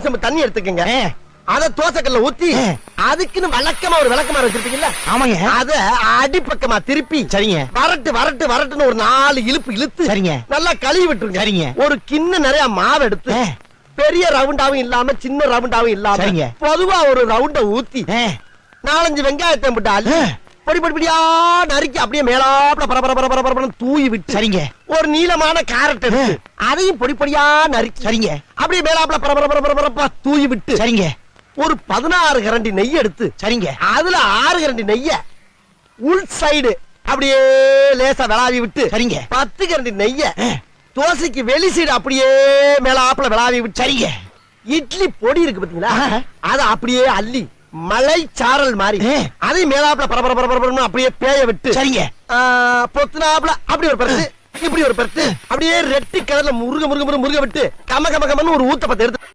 ஒரு செம்பு தண்ணி எடுத்துக்கங்க. அத தோசைக்கல்ல ஊத்தி அதுக்குன்னு வழக்கமா ஒரு விளக்கமா வச்சிருப்பீங்கல்ல, ஆமாங்க, அத அடிப்பக்கமா திருப்பி சரிங்க, வரட்டுன்னு ஒரு 4 இழுப்பு இழுத்து சரிங்க, நல்லா கழுவி விட்டுருங்க. சரிங்க. ஒரு கிண்ண நிறைய மாவு எடுத்து பெரிய ரவுண்டாவும் இல்லாம சின்ன ரவுண்டாவும் இல்லாம சரிங்க, பொதுவா ஒரு ரவுண்ட ஊத்தி 4-5 வெங்காயத்தை போட்டு அள்ளி பொடி பொடியா நறுக்கி அப்படியே மேலாப்ல பரபர தூவி விட்டு, சரிங்க, ஒரு நீளமான கேரட் எடுத்து அதையும் பொடி பொடியா நறுக்கி, சரிங்க, அப்படியே மேலாப்ல பரபர தூவி விட்டு, சரிங்க, ஒரு 16 கரண்டி நெய் எடுத்து, சரிங்க, அதுல 6 கரண்டி நெய்ய உள் சைடு அப்படியே லேசா விளாவி விட்டு, சரிங்க, 10 கரண்டி நெய்ய தோசைக்கு வெளி சைடு அப்படியே மேலாப்ல விளாவி விட்டு, சரிங்க, இட்லி பொடி இருக்கு பாத்தீங்களா, அத அப்படியே அள்ளி மலை சாரல் மாதிரி அதை மேலாப்ல பரபர அப்படியே பேய விட்டு, சரிங்க, பொத்துனாப்ல அப்படி ஒரு பருத்து இப்படி ஒரு பருத்து அப்படியே ரெட்டி கலர்ல முருக விட்டு கம ஒரு ஊத்த பத்த எடுத்து